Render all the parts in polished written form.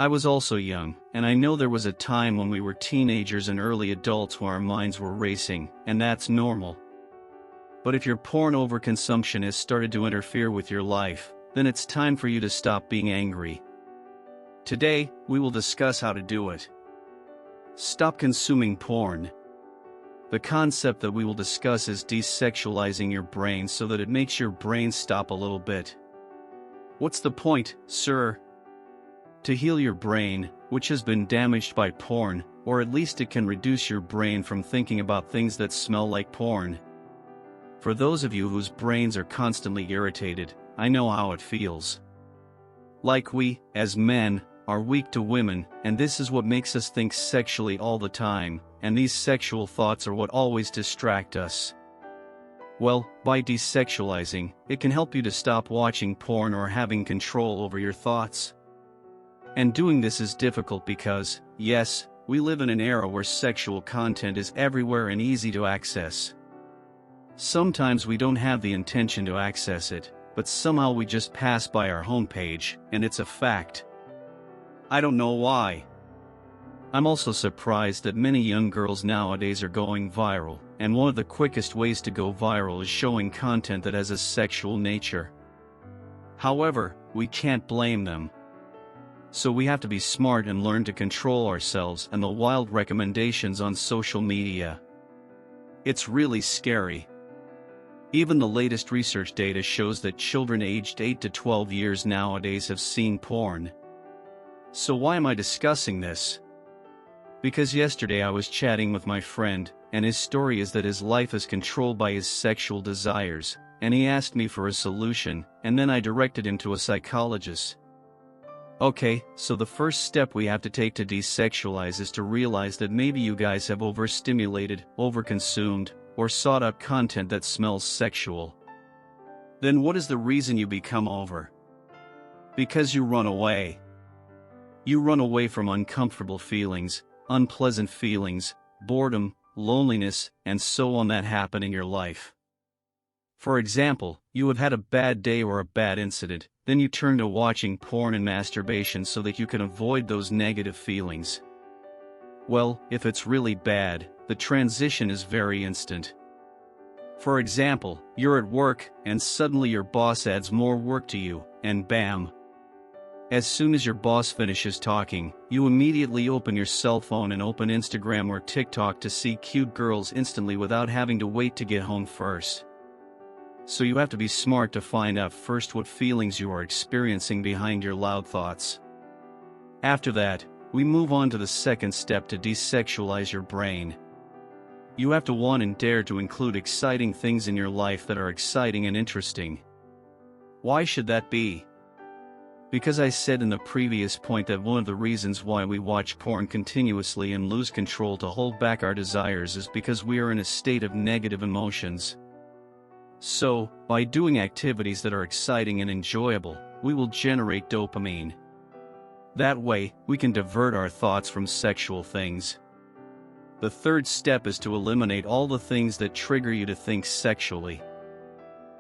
I was also young, and I know there was a time when we were teenagers and early adults where our minds were racing, and that's normal. But if your porn overconsumption has started to interfere with your life, then it's time for you to stop being angry. Today, we will discuss how to do it. Stop consuming porn. The concept that we will discuss is desexualizing your brain so that it makes your brain stop a little bit. What's the point, sir? To heal your brain, which has been damaged by porn, or at least it can reduce your brain from thinking about things that smell like porn. For those of you whose brains are constantly irritated, I know how it feels. Like we, as men, are weak to women, and this is what makes us think sexually all the time, and these sexual thoughts are what always distract us. Well, by desexualizing, it can help you to stop watching porn or having control over your thoughts. And doing this is difficult because, yes, we live in an era where sexual content is everywhere and easy to access. Sometimes we don't have the intention to access it, but somehow we just pass by our homepage, and it's a fact. I don't know why. I'm also surprised that many young girls nowadays are going viral, and one of the quickest ways to go viral is showing content that has a sexual nature. However, we can't blame them. So we have to be smart and learn to control ourselves and the wild recommendations on social media. It's really scary. Even the latest research data shows that children aged 8 to 12 years nowadays have seen porn. So why am I discussing this? Because yesterday I was chatting with my friend, and his story is that his life is controlled by his sexual desires, and he asked me for a solution, and then I directed him to a psychologist. Okay, so the first step we have to take to desexualize is to realize that maybe you guys have overstimulated, overconsumed, or sought out content that smells sexual. Then what is the reason you become over? Because you run away. You run away from uncomfortable feelings, unpleasant feelings, boredom, loneliness, and so on that happen in your life. For example, you have had a bad day or a bad incident, then you turn to watching porn and masturbation so that you can avoid those negative feelings. Well, if it's really bad, the transition is very instant. For example, you're at work, and suddenly your boss adds more work to you, and bam! As soon as your boss finishes talking, you immediately open your cell phone and open Instagram or TikTok to see cute girls instantly without having to wait to get home first. So you have to be smart to find out first what feelings you are experiencing behind your loud thoughts. After that, we move on to the second step to desexualize your brain. You have to want and dare to include exciting things in your life that are exciting and interesting. Why should that be? Because I said in the previous point that one of the reasons why we watch porn continuously and lose control to hold back our desires is because we are in a state of negative emotions. So, by doing activities that are exciting and enjoyable, we will generate dopamine. That way, we can divert our thoughts from sexual things. The third step is to eliminate all the things that trigger you to think sexually.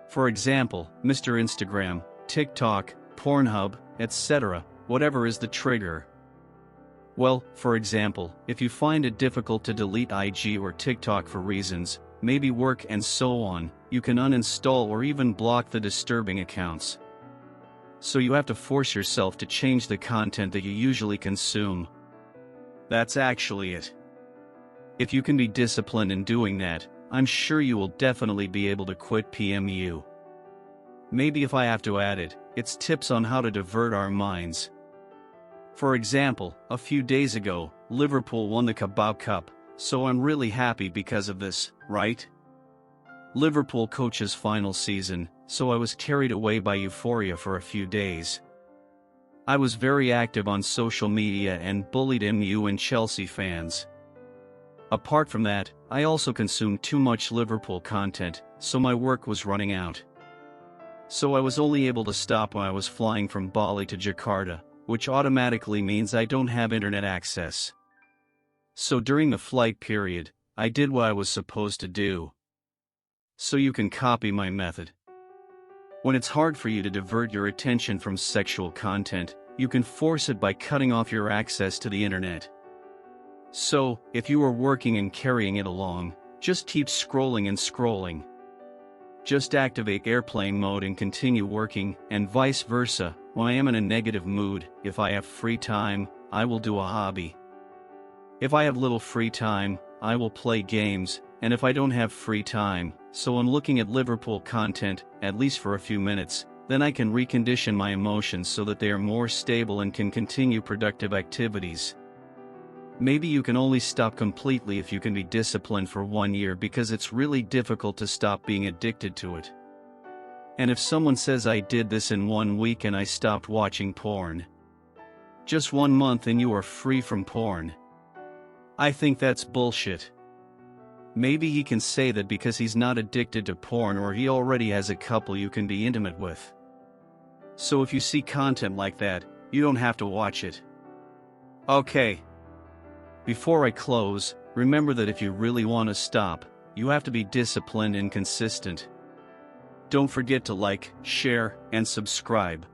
For example, Mr. Instagram, TikTok, Pornhub, etc., whatever is the trigger. Well, for example, if you find it difficult to delete IG or TikTok for reasons, maybe work and so on, you can uninstall or even block the disturbing accounts. So you have to force yourself to change the content that you usually consume. That's actually it. If you can be disciplined in doing that, I'm sure you will definitely be able to quit PMU. Maybe if I have to add it, it's tips on how to divert our minds. For example, a few days ago, Liverpool won the Carabao Cup, so I'm really happy because of this, right? Liverpool coach's final season, so I was carried away by euphoria for a few days. I was very active on social media and bullied MU and Chelsea fans. Apart from that, I also consumed too much Liverpool content, so my work was running out. So I was only able to stop when I was flying from Bali to Jakarta, which automatically means I don't have internet access. So during the flight period, I did what I was supposed to do. So you can copy my method. When it's hard for you to divert your attention from sexual content, You can force it by cutting off your access to the internet. So, if you are working and carrying it along, just keep scrolling and scrolling. Just activate airplane mode and continue working, and vice versa. When I am in a negative mood, if I have free time, I will do a hobby. If I have little free time, I will play games, and if I don't have free time, so I'm looking at Liverpool content, at least for a few minutes, then I can recondition my emotions so that they are more stable and can continue productive activities. Maybe you can only stop completely if you can be disciplined for 1 year, because it's really difficult to stop being addicted to it. And if someone says I did this in 1 week and I stopped watching porn, just 1 month and you are free from porn, I think that's bullshit. Maybe he can say that because he's not addicted to porn, or he already has a couple you can be intimate with. So if you see content like that, you don't have to watch it. Okay. Before I close, remember that if you really want to stop, you have to be disciplined and consistent. Don't forget to like, share, and subscribe.